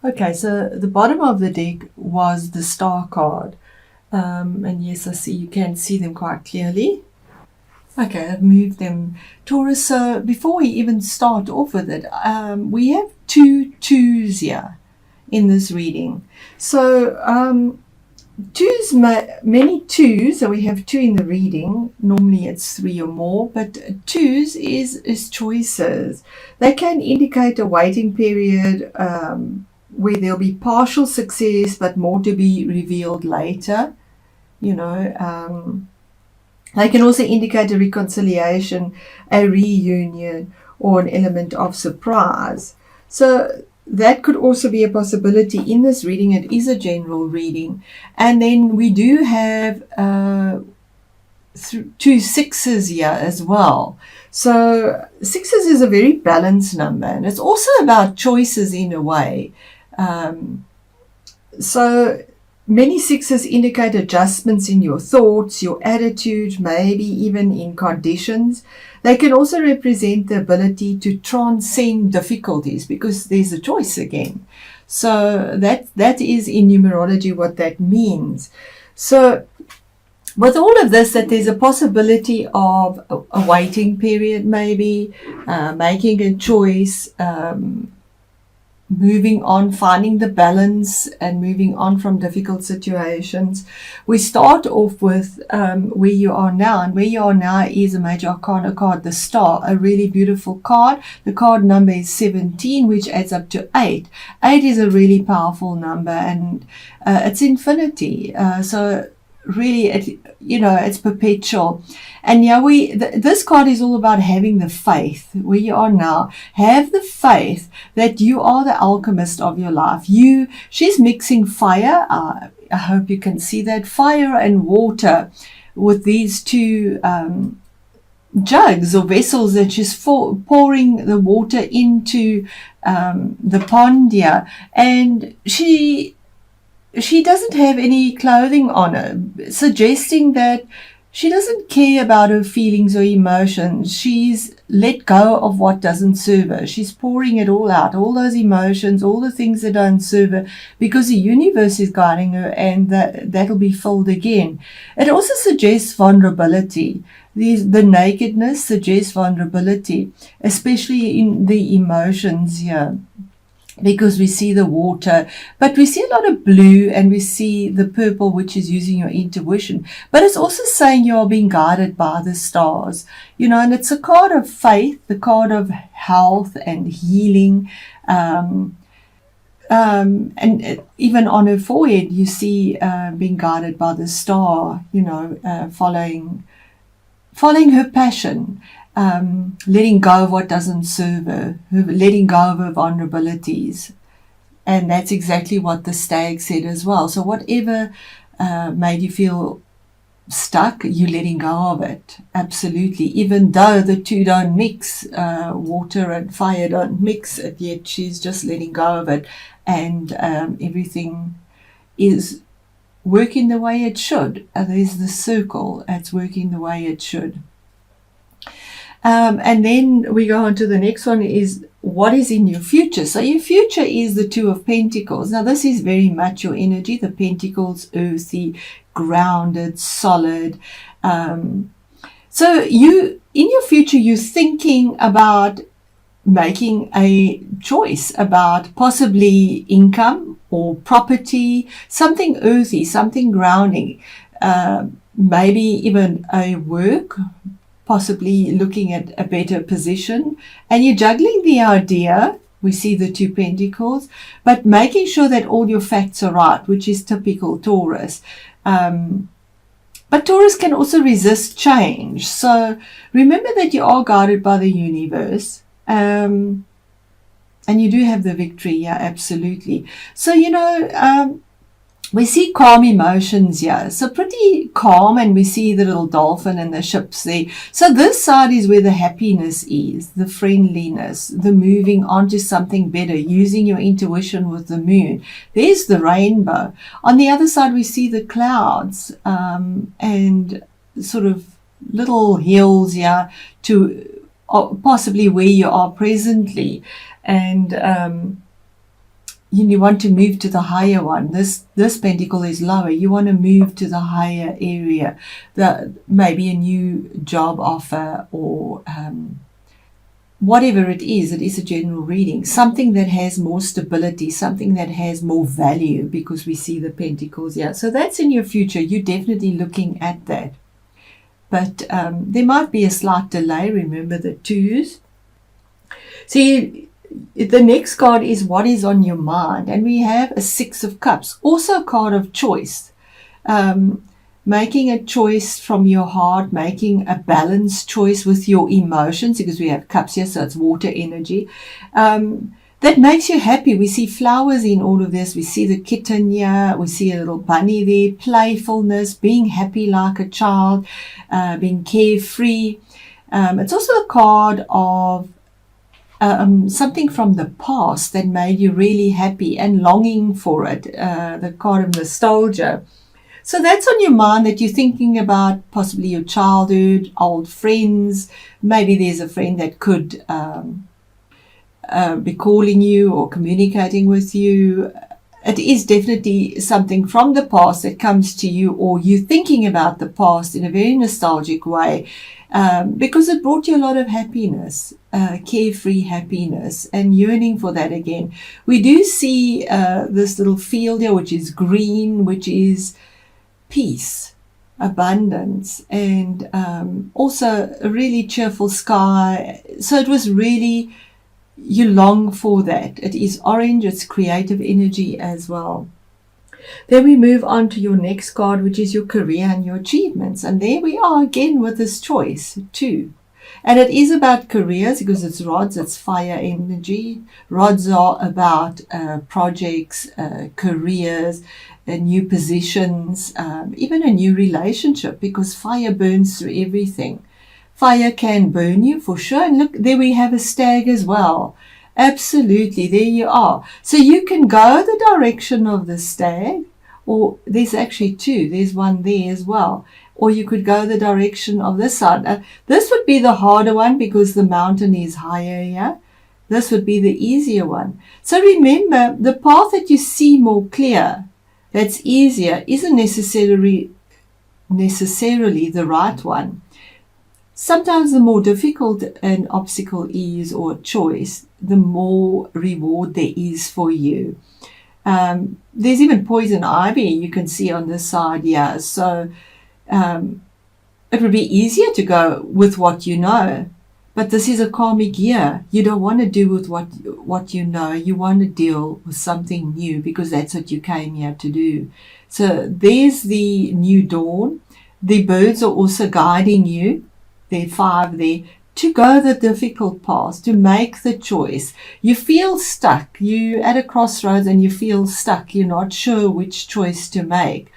Okay, so the bottom of the deck was the star card. And yes, I see you can see them quite clearly. Okay, I've moved them. Taurus, so before we even start off with it, we have two twos here in this reading. So twos, many twos, so we have two in the reading. Normally it's three or more, but twos is choices. They can indicate a waiting period where there'll be partial success, but more to be revealed later. They can also indicate a reconciliation, a reunion, or an element of surprise. So that could also be a possibility in this reading. It is a general reading. And then we do have two sixes here as well. So sixes is a very balanced number, and it's also about choices in a way. So many sixes indicate adjustments in your thoughts, your attitude, maybe even in conditions. They can also represent the ability to transcend difficulties because there's a choice again. So that is in numerology what that means. So with all of this, that there's a possibility of a waiting period, maybe making a choice, moving on, finding the balance and moving on from difficult situations. We start off with where you are now, and where you are now is a major arcana card, the star, a really beautiful card. The card number is 17, which adds up to 8. 8 is a really powerful number, and it's infinity. So really, it's perpetual. And this card is all about having the faith where you are now. Have the faith that you are the alchemist of your life. She's mixing fire. I hope you can see that, fire and water, with these two jugs or vessels that she's pouring the water into the pond here. And she doesn't have any clothing on her, suggesting that she doesn't care about her feelings or emotions. She's let go of what doesn't serve her. She's pouring it all out, all those emotions, all the things that don't serve her, because the universe is guiding her, and that'll be filled again. It also suggests vulnerability. The nakedness suggests vulnerability, especially in the emotions here. Because we see the water, but we see a lot of blue, and we see the purple, which is using your intuition. But it's also saying you are being guided by the stars, and it's a card of faith, the card of health and healing. And even on her forehead, you see being guided by the star, following her passion. Letting go of what doesn't serve her, letting go of her vulnerabilities. And that's exactly what the stag said as well. So whatever made you feel stuck, you're letting go of it. Absolutely. Even though the two don't mix, water and fire don't mix, yet she's just letting go of it. And everything is working the way it should. There's the circle. It's working the way it should. And then we go on to the next one, is what is in your future. So your future is the Two of Pentacles. Now this is very much your energy, the Pentacles, earthy, grounded, solid. So in your future, you're thinking about making a choice about possibly income or property, something earthy, something grounding, maybe even a work, possibly looking at a better position. And you're juggling the idea, we see the Two Pentacles, but making sure that all your facts are right, which is typical Taurus. But Taurus can also resist change. So remember that you are guided by the universe. And you do have the victory, yeah, absolutely. So, we see calm emotions here. So pretty calm, and we see the little dolphin and the ships there. So this side is where the happiness is, the friendliness, the moving on to something better, using your intuition with the moon. There's the rainbow. On the other side, we see the clouds and sort of little hills here to possibly where you are presently. And you want to move to the higher one. This pentacle is lower. You want to move to the higher area, maybe a new job offer, or whatever it is a general reading. Something that has more stability, something that has more value, because we see the pentacles here. So that's in your future. You're definitely looking at that. But there might be a slight delay. Remember the twos. See, the next card is what is on your mind. And we have a Six of Cups, also a card of choice. Making a choice from your heart, making a balanced choice with your emotions, because we have cups here, so it's water energy. That makes you happy. We see flowers in all of this. We see the kitten here. We see a little bunny there. Playfulness, being happy like a child, being carefree. It's also a card of something from the past that made you really happy and longing for it. The card of nostalgia. So that's on your mind, that you're thinking about possibly your childhood, old friends. Maybe there's a friend that could be calling you or communicating with you. It is definitely something from the past that comes to you, or you thinking about the past in a very nostalgic way, because it brought you a lot of happiness, carefree happiness, and yearning for that again. We do see this little field here, which is green, which is peace, abundance, and also a really cheerful sky. So it was really, you long for that. It is orange, it's creative energy as well. Then we move on to your next card, which is your career and your achievements. And there we are again with this choice too. And it is about careers, because it's rods, it's fire energy. Rods are about projects, careers, new positions, even a new relationship, because fire burns through everything. Fire can burn you for sure. And look, there we have a stag as well. Absolutely, there you are. So you can go the direction of the stag, or there's actually two. There's one there as well. Or you could go the direction of this side. This would be the harder one, because the mountain is higher here. This would be the easier one. So remember, the path that you see more clear, that's easier, isn't necessarily the right one. Sometimes the more difficult an obstacle is, or a choice, the more reward there is for you. There's even poison ivy you can see on this side here. So it would be easier to go with what you know. But this is a karmic year. You don't want to do with what you know. You want to deal with something new, because that's what you came here to do. So there's the new dawn. The birds are also guiding you. There are 5 there, to go the difficult path, to make the choice. You feel stuck. You're at a crossroads and you feel stuck. You're not sure which choice to make.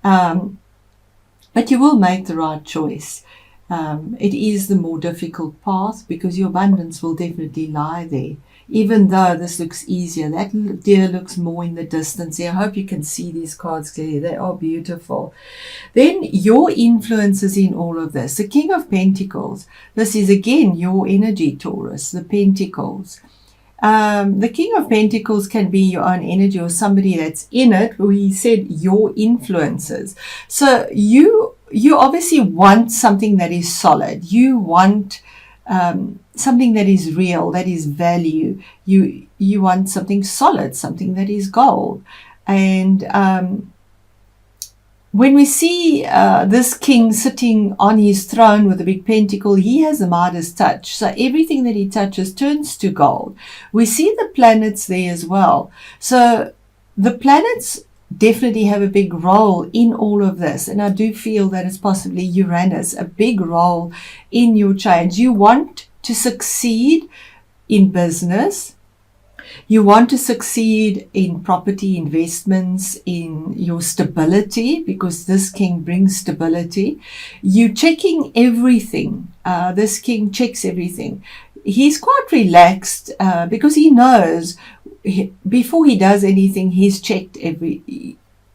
But you will make the right choice. It is the more difficult path, because your abundance will definitely lie there. Even though this looks easier, that deer looks more in the distance here. I hope you can see these cards clearly. They are beautiful. Then your influences in all of this. The King of Pentacles. This is again your energy, Taurus, the Pentacles. The King of Pentacles can be your own energy, or somebody that's in it. We said your influences. So you obviously want something that is solid. You want something that is real, that is value. You want something solid, something that is gold. And when we see this king sitting on his throne with a big pentacle, he has the Midas touch. So everything that he touches turns to gold. We see the planets there as well. So the planets definitely have a big role in all of this. And I do feel that it's possibly Uranus, a big role in your change. You want to succeed in business. You want to succeed in property investments, in your stability, because this king brings stability. You're checking everything. This king checks everything. He's quite relaxed because he knows before he does anything, he's checked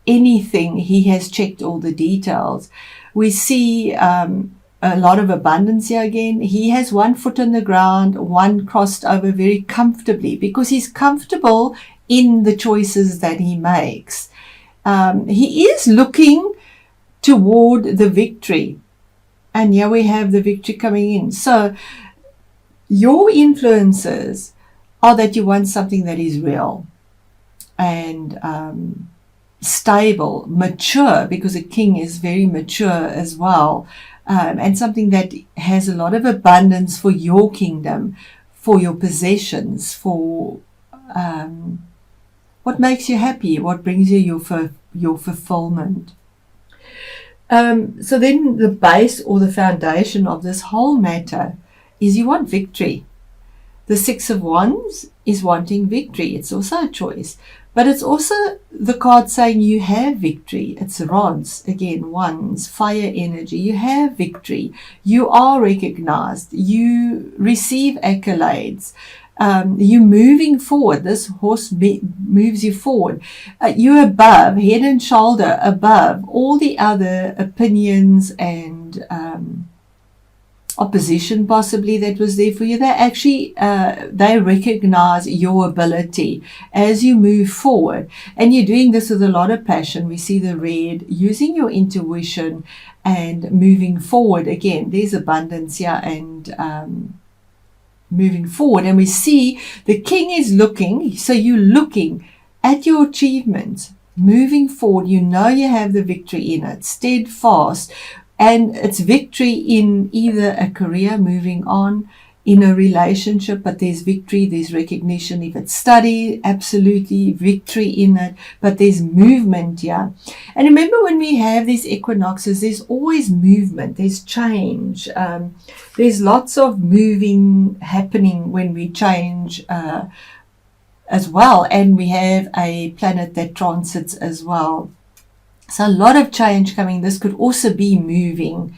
anything. He has checked all the details. We see a lot of abundance here again. He has one foot on the ground, one crossed over very comfortably, because he's comfortable in the choices that he makes. He is looking toward the victory. And here we have the victory coming in. So your influences are that you want something that is real and stable, mature, because a king is very mature as well, and something that has a lot of abundance for your kingdom, for your possessions, for what makes you happy, what brings you your fulfillment. So then the base or the foundation of this whole matter is you want victory. The Six of Wands is wanting victory. It's also a choice. But it's also the card saying you have victory. It's rods, again, wands, fire energy. You have victory. You are recognized. You receive accolades. You're moving forward. This horse moves you forward. You're above, head and shoulder above all the other opinions and opposition possibly that was there for you. They actually they recognize your ability as you move forward, and you're doing this with a lot of passion. We see the red, using your intuition and moving forward. Again, there's abundance here and moving forward, and we see the king is looking. So you're looking at your achievements, moving forward. You know you have the victory in it, steadfast. And it's victory in either a career, moving on, in a relationship, but there's victory, there's recognition. If it's study, absolutely victory in it, but there's movement here. And remember, when we have these equinoxes, there's always movement, there's change. There's lots of moving happening when we change as well. And we have a planet that transits as well. So a lot of change coming. This could also be moving.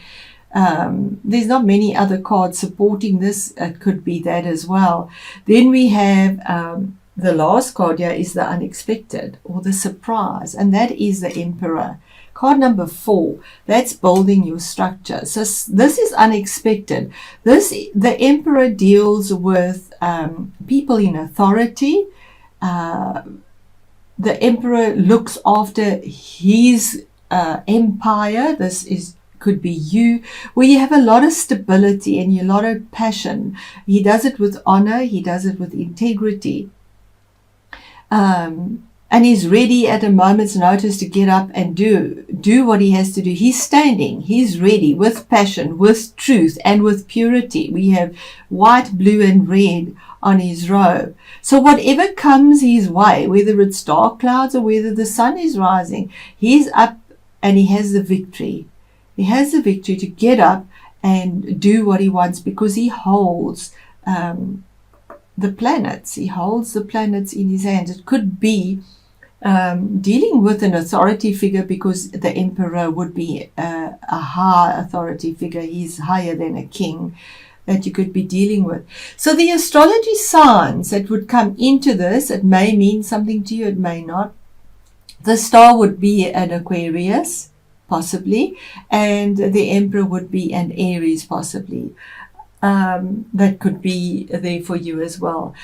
There's not many other cards supporting this. It could be that as well. Then we have the last card here is the unexpected or the surprise, and that is the Emperor. Card number 4, that's building your structure. So this is unexpected. The Emperor deals with people in authority. The Emperor looks after his empire. This could be you, where you have a lot of stability and a lot of passion. He does it with honor. He does it with integrity. And he's ready at a moment's notice to get up and do what he has to do. He's standing. He's ready with passion, with truth, and with purity. We have white, blue, and red on his robe. So whatever comes his way, whether it's dark clouds or whether the sun is rising, he's up and he has the victory. He has the victory to get up and do what he wants, because he holds the planets. He holds the planets in his hands. It could be dealing with an authority figure, because the Emperor would be a high authority figure. He's higher than a king that you could be dealing with. So the astrology signs that would come into this, it may mean something to you, it may not. The star would be an Aquarius, possibly, and the Emperor would be an Aries, possibly. That could be there for you as well.